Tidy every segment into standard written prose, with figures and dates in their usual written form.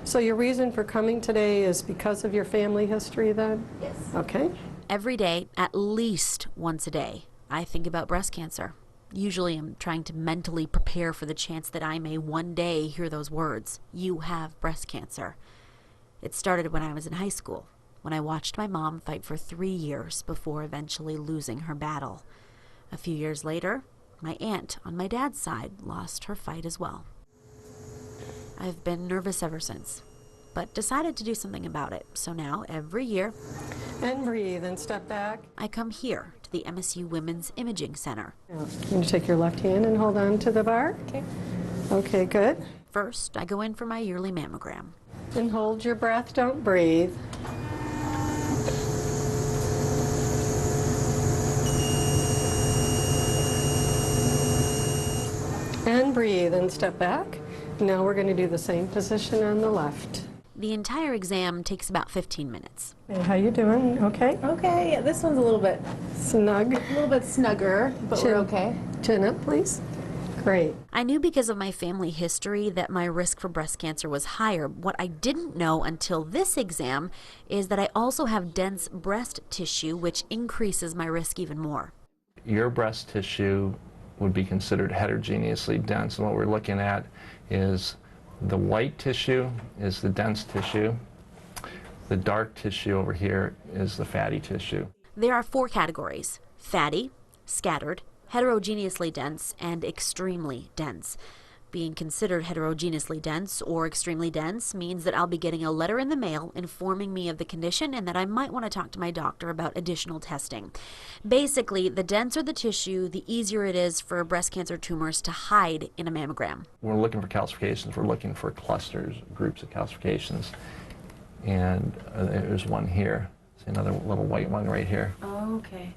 So your reason for coming today is because of your family history then? Yes. Okay. Every day, at least once a day, I think about breast cancer. Usually I'm trying to mentally prepare for the chance that I may one day hear those words, "You have breast cancer." It started when I was in high school, when I watched my mom fight for 3 years before eventually losing her battle. A few years later, my aunt on my dad's side lost her fight as well. I've been nervous ever since, but decided to do something about it. So now, every year, And breathe and step back. I come here to the MSU Women's Imaging Center. Can you take your left hand and hold on to the bar? Okay. Okay, good. First, I go in for my yearly mammogram. And hold your breath, don't breathe. And breathe and step back. Now we're going to do the same position on the left. The entire exam takes about 15 minutes. Hey, how you doing? Okay? Okay, yeah, this one's a little bit Snug. snugger, but we're okay. Chin up, please. Great. I knew because of my family history that my risk for breast cancer was higher. What I didn't know until this exam is that I also have dense breast tissue, which increases my risk even more. Your breast tissue would be considered heterogeneously dense, and what we're looking at is the white tissue is the dense tissue. The dark tissue over here is the fatty tissue. There are 4 categories: fatty, scattered, heterogeneously dense, and extremely dense. Being considered heterogeneously dense or extremely dense means that I'll be getting a letter in the mail informing me of the condition and that I might want to talk to my doctor about additional testing. Basically, the denser the tissue, the easier it is for breast cancer tumors to hide in a mammogram. We're looking for calcifications. We're looking for clusters, groups of calcifications. And there's one here. See another little white one right here. Oh, okay.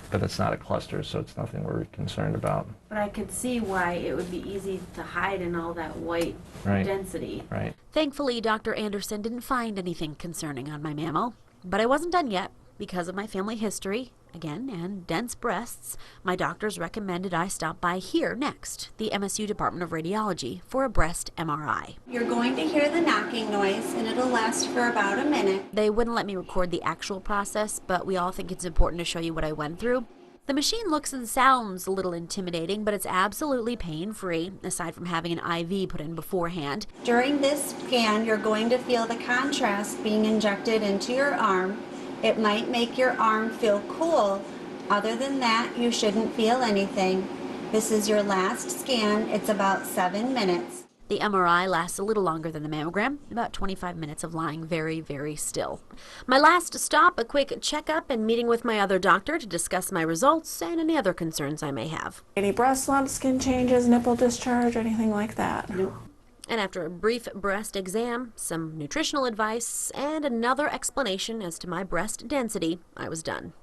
But it's not a cluster, so it's nothing we're concerned about. But I could see why it would be easy to hide in all that white Right. density. Right. Thankfully, Dr. Anderson didn't find anything concerning on my mammo. But I wasn't done yet. Because of my family history, again, and dense breasts, my doctors recommended I stop by here next, the MSU Department of Radiology, for a breast MRI. You're going to hear the knocking noise, and it'll last for about a minute. They wouldn't let me record the actual process, but we all think it's important to show you what I went through. The machine looks and sounds a little intimidating, but it's absolutely pain-free, aside from having an IV put in beforehand. During this scan, you're going to feel the contrast being injected into your arm. It might make your arm feel cool. Other than that, you shouldn't feel anything. This is your last scan. It's about 7 minutes. The MRI lasts a little longer than the mammogram, about 25 minutes of lying very, very still. My last stop, a quick checkup and meeting with my other doctor to discuss my results and any other concerns I may have. Any breast lumps, skin changes, nipple discharge, anything like that? Nope. And after a brief breast exam, some nutritional advice, and another explanation as to my breast density, I was done.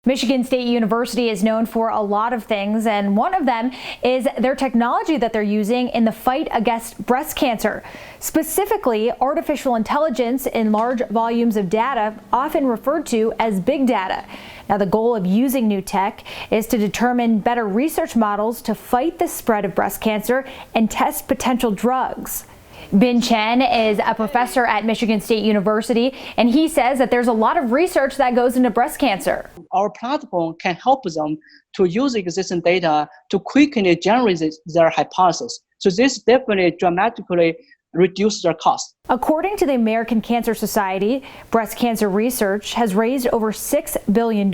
Michigan State University is known for a lot of things, and one of them is their technology that they're using in the fight against breast cancer. Specifically, artificial intelligence in large volumes of data, often referred to as big data. Now, the goal of using new tech is to determine better research models to fight the spread of breast cancer and test potential drugs. Bin Chen is a professor at Michigan State University, and he says that there's a lot of research that goes into breast cancer. Our platform can help them to use existing data to quickly generate their hypothesis. So this definitely dramatically reduces their cost. According to the American Cancer Society, breast cancer research has raised over $6 billion,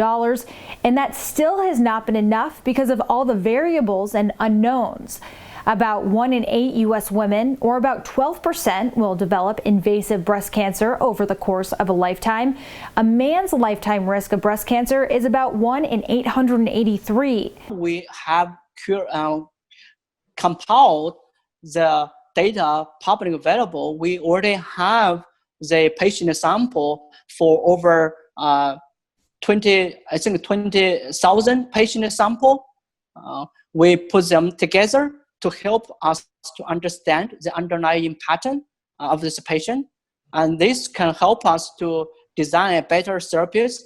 and that still has not been enough because of all the variables and unknowns. About 1 in 8 U.S. women, or about 12%, will develop invasive breast cancer over the course of a lifetime. A man's lifetime risk of breast cancer is about 1 in 883. We have compiled the data publicly available. We already have the patient sample for over 20,000 patient sample. We put them together to help us to understand the underlying pattern of this patient. And this can help us to design better therapeutics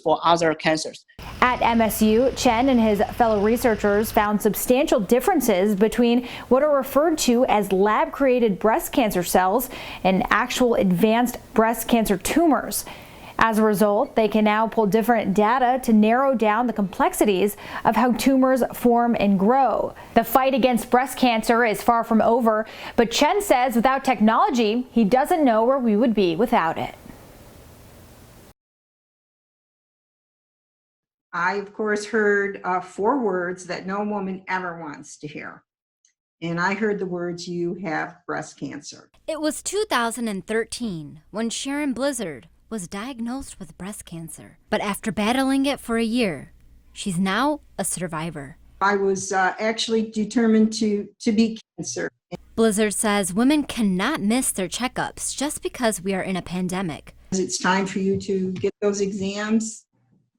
for other cancers. At MSU, Chen and his fellow researchers found substantial differences between what are referred to as lab-created breast cancer cells and actual advanced breast cancer tumors. As a result, they can now pull different data to narrow down the complexities of how tumors form and grow. The fight against breast cancer is far from over, but Chen says without technology, he doesn't know where we would be without it. I, of course, heard 4 words that no woman ever wants to hear. And I heard the words, "You have breast cancer." It was 2013 when Sharon Blizzard was diagnosed with breast cancer. But after battling it for a year, she's now a survivor. I was actually determined to beat cancer. Blizzard says women cannot miss their checkups just because we are in a pandemic. It's time for you to get those exams,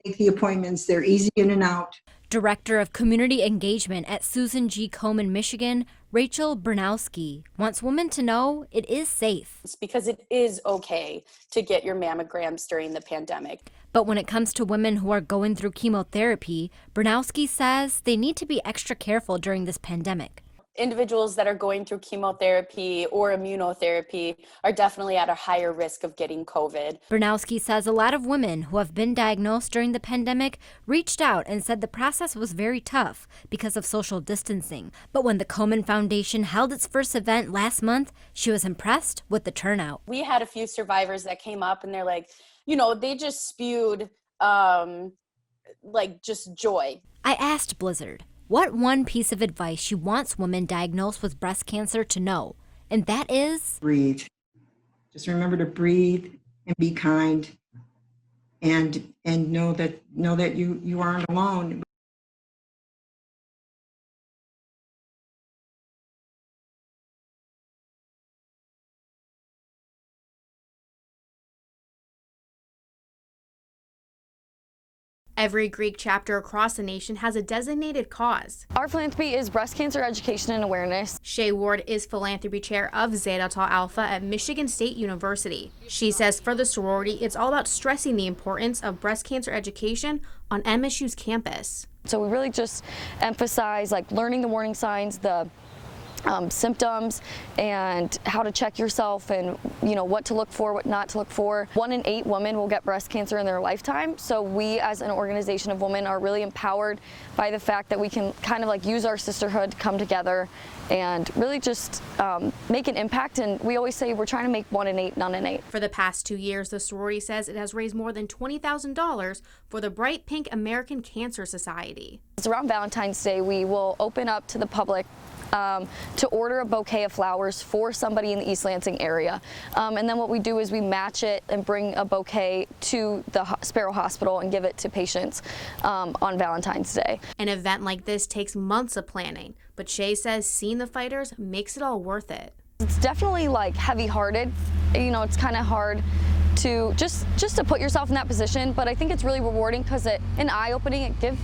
make the appointments. They're easy in and out. Director of Community Engagement at Susan G. Komen, Michigan, Rachel Bernowski, wants women to know it is safe. It's because it is okay to get your mammograms during the pandemic. But when it comes to women who are going through chemotherapy, Bernowski says they need to be extra careful during this pandemic. Individuals that are going through chemotherapy or immunotherapy are definitely at a higher risk of getting COVID. Bernowski says a lot of women who have been diagnosed during the pandemic reached out and said the process was very tough because of social distancing. But when the Komen Foundation held its first event last month, she was impressed with the turnout. We had a few survivors that came up and they're like, they just spewed just joy. I asked Blizzard what one piece of advice she wants women diagnosed with breast cancer to know, and that is breathe. Just remember to breathe and be kind, and know that you aren't alone. Every Greek chapter across the nation has a designated cause. Our philanthropy is breast cancer education and awareness. Shay Ward is philanthropy chair of Zeta Tau Alpha at Michigan State University. She says for the sorority, it's all about stressing the importance of breast cancer education on MSU's campus. So we really just emphasize learning the warning signs, the symptoms, and how to check yourself, and what to look for, what not to look for. 1 in 8 women will get breast cancer in their lifetime, so we as an organization of women are really empowered by the fact that we can kind of use our sisterhood to come together and really just make an impact. And we always say we're trying to make 1 in 8 none in 8. For the past 2 years, the sorority says it has raised more than $20,000 for the Bright Pink American Cancer Society. Around Valentine's Day, we will open up to the public to order a bouquet of flowers for somebody in the East Lansing area. And then what we do is we match it and bring a bouquet to the Sparrow Hospital and give it to patients on Valentine's Day. An event like this takes months of planning, but Shay says seeing the fighters makes it all worth it. It's definitely heavy-hearted. It's kind of hard to just to put yourself in that position, but I think it's really rewarding because and eye-opening. It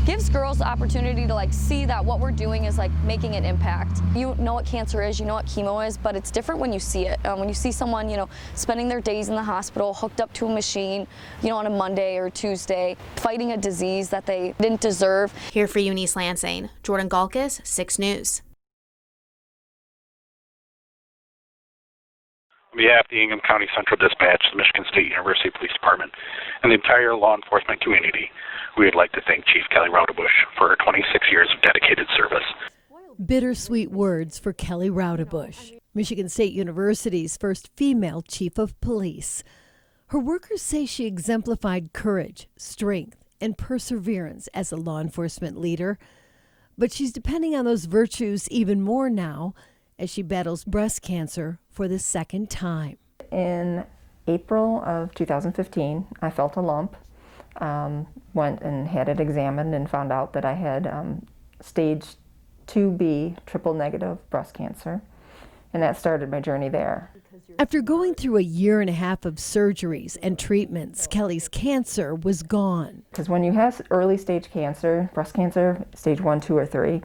gives girls the opportunity to see that what we're doing is making an impact. You know what cancer is, you know what chemo is, but it's different when you see it. When you see someone, spending their days in the hospital, hooked up to a machine, on a Monday or Tuesday, fighting a disease that they didn't deserve. Here for you in East Lansing, Jordan Galkis, 6 News. On behalf of the Ingham County Central Dispatch, the Michigan State University Police Department, and the entire law enforcement community, we would like to thank Chief Kelly Raudebush for her 26 years of dedicated service. Bittersweet words for Kelly Raudebush, Michigan State University's first female chief of police. Her workers say she exemplified courage, strength, and perseverance as a law enforcement leader. But she's depending on those virtues even more now as she battles breast cancer for the second time. In April of 2015, I felt a lump, went and had it examined and found out that I had stage 2B triple negative breast cancer, and that started my journey there. After going through a year and a half of surgeries and treatments, Kelly's cancer was gone. Because when you have early stage cancer, breast cancer, stage 1, 2, or 3,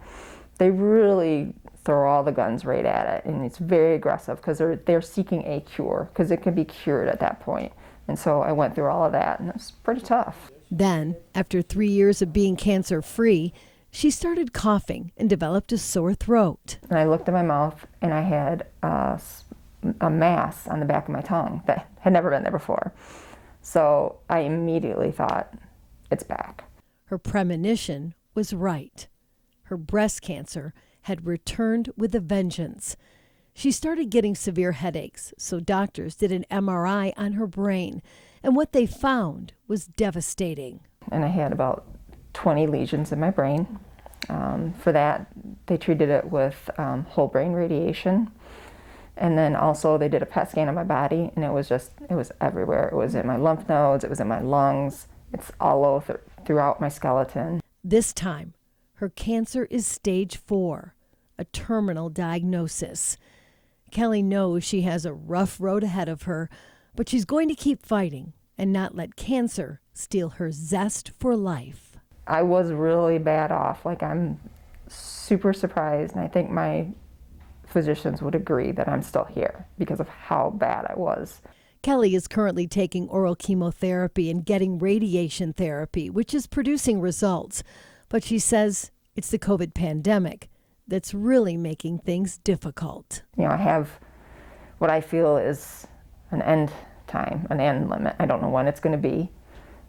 they really throw all the guns right at it, and it's very aggressive because they're seeking a cure, because it can be cured at that point. And so I went through all of that, and it was pretty tough. Then, after 3 years of being cancer-free, she started coughing and developed a sore throat. And I looked at my mouth, and I had a mass on the back of my tongue that had never been there before. So I immediately thought, it's back. Her premonition was right. Her breast cancer had returned with a vengeance. She started getting severe headaches, so doctors did an MRI on her brain, and what they found was devastating. And I had about 20 lesions in my brain. For that, they treated it with whole brain radiation. And then also they did a PET scan of my body, and it was everywhere. It was in my lymph nodes, it was in my lungs, it's all over throughout my skeleton. This time, her cancer is stage 4, a terminal diagnosis. Kelly knows she has a rough road ahead of her, but she's going to keep fighting and not let cancer steal her zest for life. I was really bad off. Like, I'm super surprised, and I think my physicians would agree that I'm still here because of how bad I was. Kelly is currently taking oral chemotherapy and getting radiation therapy, which is producing results. But she says it's the COVID pandemic that's really making things difficult. You know, I have what I feel is an end time, an end limit. I don't know when it's going to be,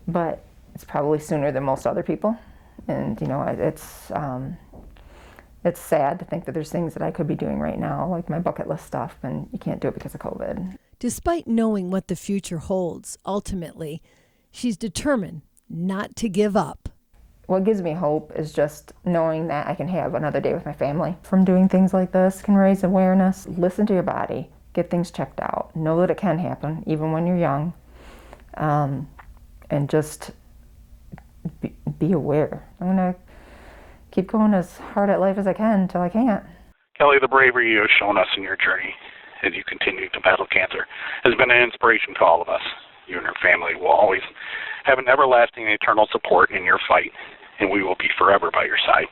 but it's probably sooner than most other people. And, you know, it's sad to think that there's things that I could be doing right now, like my bucket list stuff, and you can't do it because of COVID. Despite knowing what the future holds, ultimately, she's determined not to give up. What gives me hope is just knowing that I can have another day with my family. From doing things like this can raise awareness. Listen to your body. Get things checked out. Know that it can happen, even when you're young. And just be aware. I'm going to keep going as hard at life as I can until I can't. Kelly, the bravery you have shown us in your journey as you continue to battle cancer has been an inspiration to all of us. You and your family will always have an everlasting and eternal support in your fight, and we will be forever by your side.